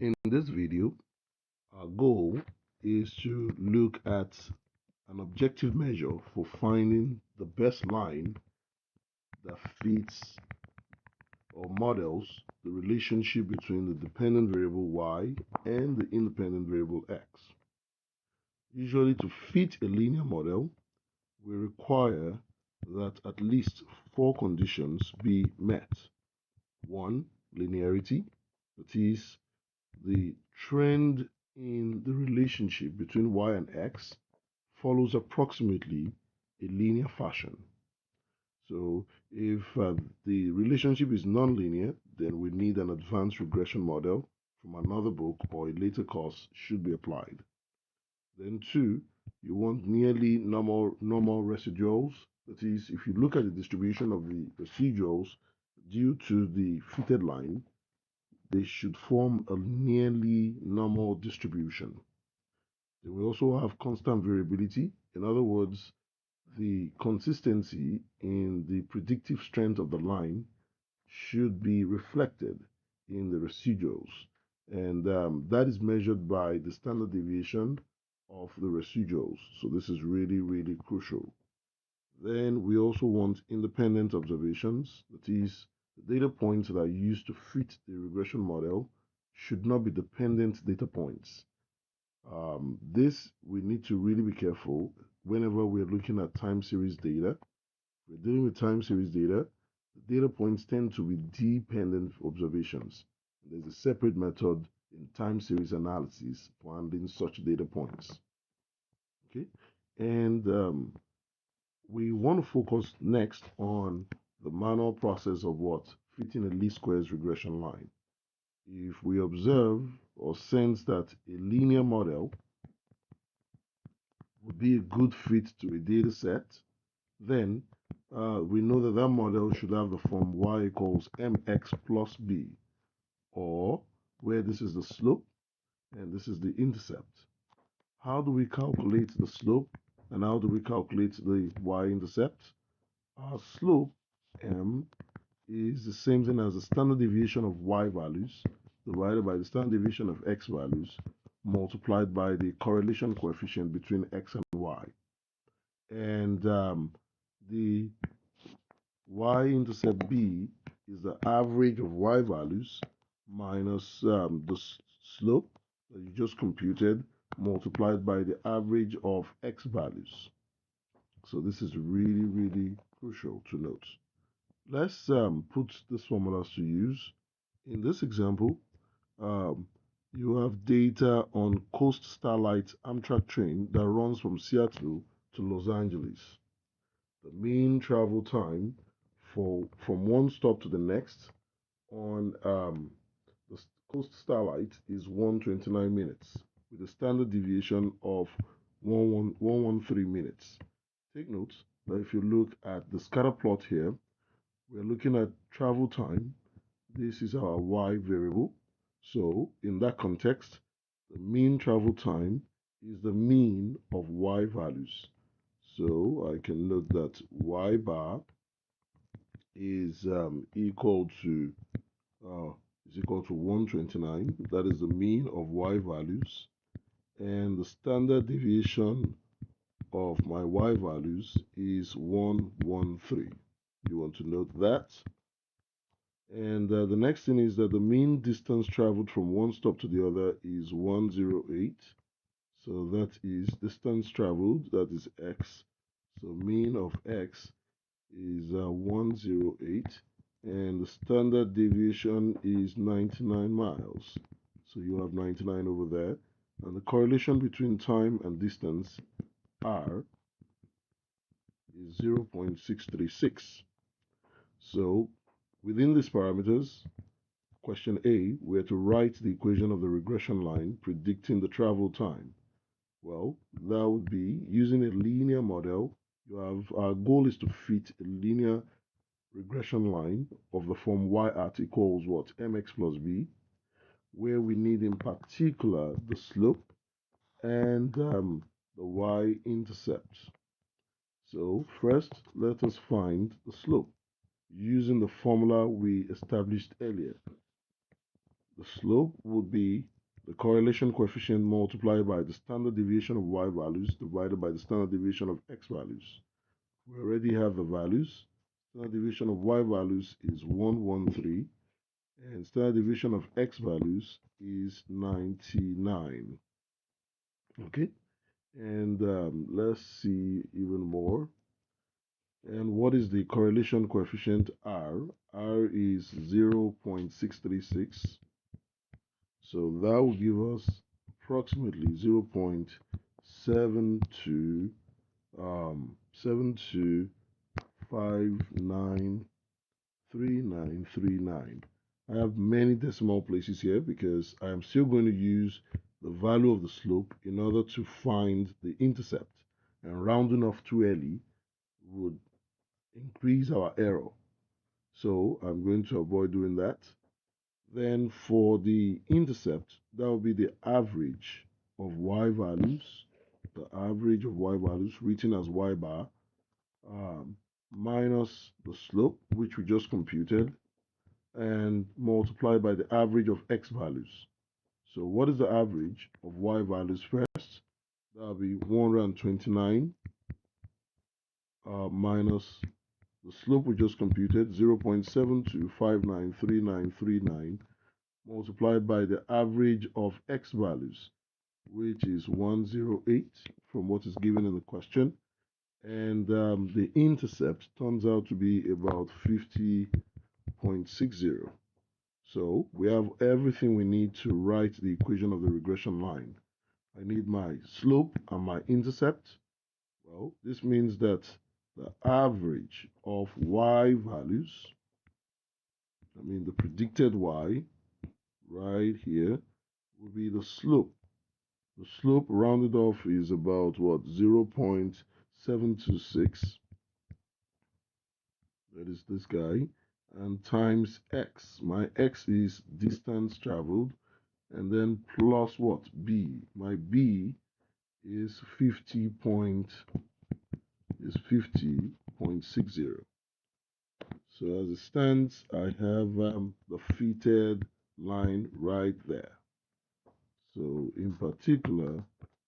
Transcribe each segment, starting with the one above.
In this video, our goal is to look at an objective measure for finding the best line that fits or models the relationship between the dependent variable y and the independent variable x. Usually, to fit a linear model, we require that at least four conditions be met. One, linearity, that is, the trend in the relationship between y and x follows approximately a linear fashion. So if the relationship is nonlinear, then we need an advanced regression model from another book or a later course should be applied. Then two, you want nearly normal residuals. That is, if you look at the distribution of the residuals due to the fitted line, they should form a nearly normal distribution. Then we also have constant variability. In other words, the consistency in the predictive strength of the line should be reflected in the residuals. And that is measured by the standard deviation of the residuals. So this is really, really crucial. Then we also want independent observations. That is, the data points that are used to fit the regression model should not be dependent data points. This we need to really be careful whenever we're looking at time series data. We're dealing with time series data. The data points tend to be dependent observations. There's a separate method in time series analysis for handling such data points. Okay, and we want to focus next on the manual process of what? Fitting a least squares regression line. If we observe or sense that a linear model would be a good fit to a data set, then we know that that model should have the form y equals mx plus b, or where this is the slope and this is the intercept. How do we calculate the slope and how do we calculate the y-intercept? Our slope, m, is the same thing as the standard deviation of y values divided by the standard deviation of x values multiplied by the correlation coefficient between x and y. And the y-intercept b is the average of y values minus the slope that you just computed multiplied by the average of x values. So this is really, really crucial to note. Let's put these formulas to use. In this example, um, you have data on Coast Starlight Amtrak train that runs from Seattle to Los Angeles. The mean travel time from one stop to the next on the Coast Starlight is 129 minutes with a standard deviation of 113 minutes. Take note that if you look at the scatter plot here, we're looking at travel time. This is our y variable. So in that context, the mean travel time is the mean of y values. So I can note that y bar is equal to uh, 129. That is the mean of y values, and the standard deviation of my y values is 113. You want to note that. And the next thing is that the mean distance traveled from one stop to the other is 108. So that is distance traveled, that is x. So mean of x is 108. And the standard deviation is 99 miles. So you have 99 over there. And the correlation between time and distance, r, is 0.636. So within these parameters, question A, we are to write the equation of the regression line predicting the travel time. Well, that would be using a linear model. Our goal is to fit a linear regression line of the form y at equals what? Mx plus b, where we need in particular the slope and the y-intercept. So first, let us find the slope using the formula we established earlier. The slope would be the correlation coefficient multiplied by the standard deviation of y values divided by the standard deviation of x values. We already have the values. Standard deviation of y values is 113, and standard deviation of x values is 99. Okay, and let's see even more. And what is the correlation coefficient R? R is 0.636. So that will give us approximately 0.72 72593939. I have many decimal places here because I am still going to use the value of the slope in order to find the intercept, and rounding off too early would increase our error. So I'm going to avoid doing that. Then for the intercept, that will be the average of y values, the average of y values written as y bar, minus the slope, which we just computed, and multiplied by the average of x values. So what is the average of y values first? That will be 129 minus the slope we just computed, 0.72593939, multiplied by the average of x values, which is 108 from what is given in the question. And the intercept turns out to be about 50.60. So we have everything we need to write the equation of the regression line. I need my slope and my intercept. Well, this means that the average of y values, the predicted y, right here, will be the slope. The slope rounded off is about what, 0.726. That is this guy. And times x. My x is distance traveled. And then plus what? B. My B is 50.60. So as it stands, I have the fitted line right there. So in particular,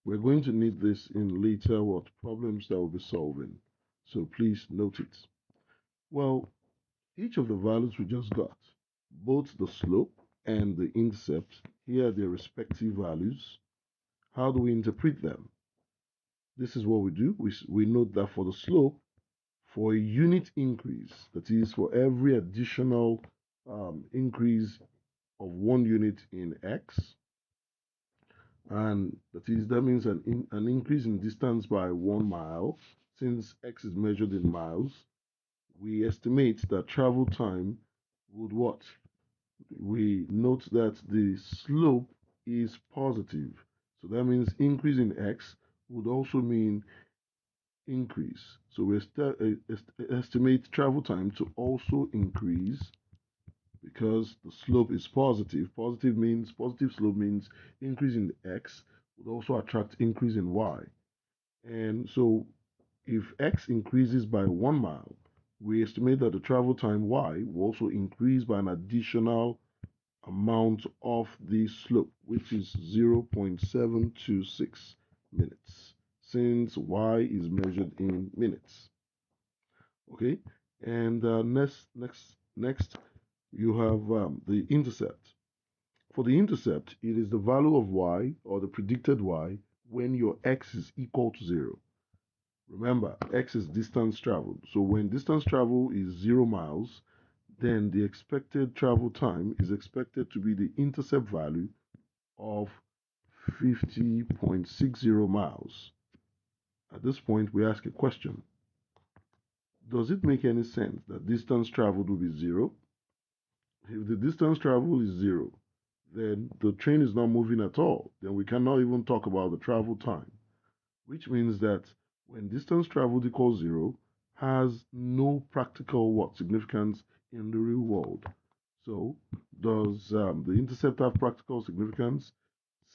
we're going to need this in later problems that we'll be solving. So please note it. Well, each of the values we just got, both the slope and the intercept, here are their respective values. How do we interpret them? This is what we do. We note that for the slope, for a unit increase, that is for every additional increase of 1 unit in x, and that means an increase in distance by 1 mile, since x is measured in miles, we estimate that travel time would what? We note that the slope is positive. So that means increase in x would also mean increase. So we estimate travel time to also increase because the slope is positive. Positive slope means increase in the x would also attract increase in y. And so if x increases by 1 mile, we estimate that the travel time y will also increase by an additional amount of the slope, which is 0.726 minutes, since y is measured in minutes. Okay, and next, you have the intercept. For the intercept, it is the value of y, or the predicted y, when your x is equal to 0. Remember, x is distance traveled. So when distance travel is 0 miles, then the expected travel time is expected to be the intercept value of 50.60 miles. At this point, we ask a question. Does it make any sense that distance traveled will be 0? If the distance traveled is 0, then the train is not moving at all. Then we cannot even talk about the travel time, which means that when distance traveled equals 0, has no practical significance in the real world. So does the intercept have practical significance?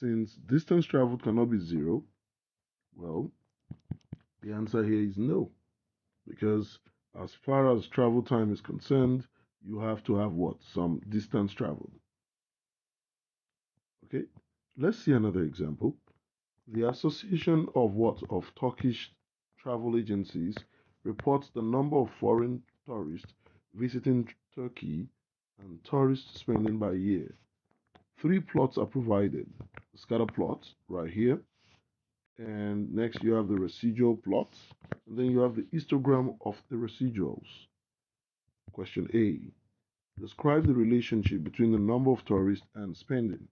Since distance traveled cannot be 0, well, the answer here is no. Because as far as travel time is concerned, you have to have what? Some distance traveled. Okay, let's see another example. The Association of what? Of Turkish travel agencies reports the number of foreign tourists visiting Turkey and tourist spending by year. Three plots are provided. The scatter plot right here, and next you have the residual plot, and then you have the histogram of the residuals. Question A. Describe the relationship between the number of tourists and spending.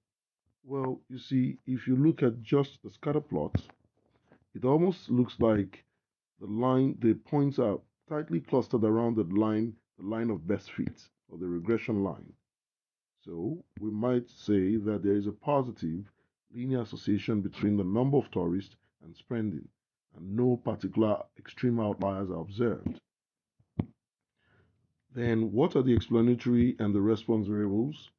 Well, you see, if you look at just the scatter plot, it almost looks like the points are tightly clustered around the line of best fit, or the regression line. So we might say that there is a positive linear association between the number of tourists and spending, and no particular extreme outliers are observed. Then what are the explanatory and the response variables?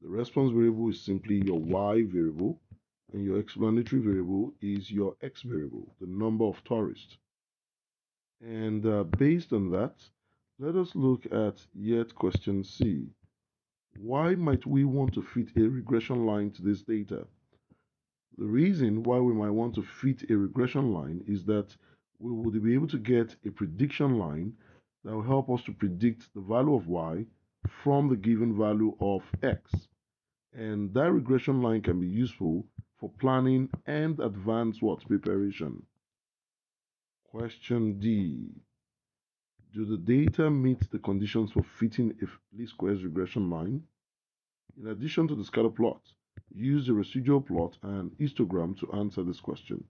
The response variable is simply your y variable, and your explanatory variable is your x variable, the number of tourists. And based on that, let us look at yet question C. Why might we want to fit a regression line to this data? The reason why we might want to fit a regression line is that we would be able to get a prediction line that will help us to predict the value of y from the given value of x. And that regression line can be useful for planning and advanced what preparation. Question D. Do the data meet the conditions for fitting a least squares regression line? In addition to the scatter plot, use the residual plot and histogram to answer this question.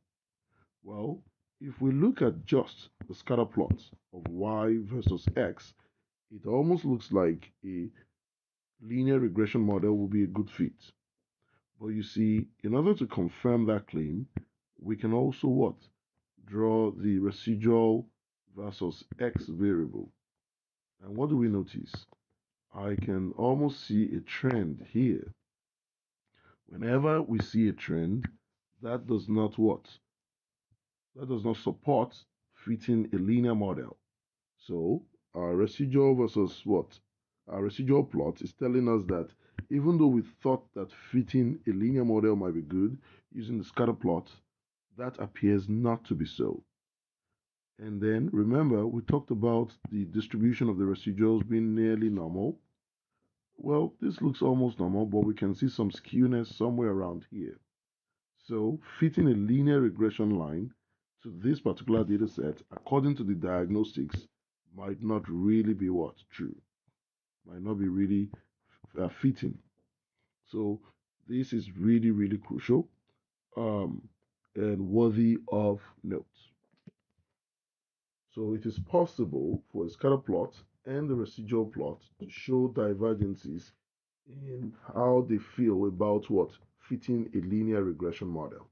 Well, if we look at just the scatter plot of y versus x, it almost looks like a linear regression model will be a good fit. But you see, in order to confirm that claim, we can also what? Draw the residual versus x variable. And what do we notice? I can almost see a trend here. Whenever we see a trend, that does not what? That does not support fitting a linear model. So our residual versus what? Our residual plot is telling us that even though we thought that fitting a linear model might be good using the scatter plot, that appears not to be so. And then remember, we talked about the distribution of the residuals being nearly normal. Well, this looks almost normal, but we can see some skewness somewhere around here. So fitting a linear regression line to this particular data set, according to the diagnostics, might not really be what? True. Might not be really fitting. So this is really, really crucial and worthy of note. So it is possible for a scatter plot and the residual plot to show divergences in how they feel about what? Fitting a linear regression model.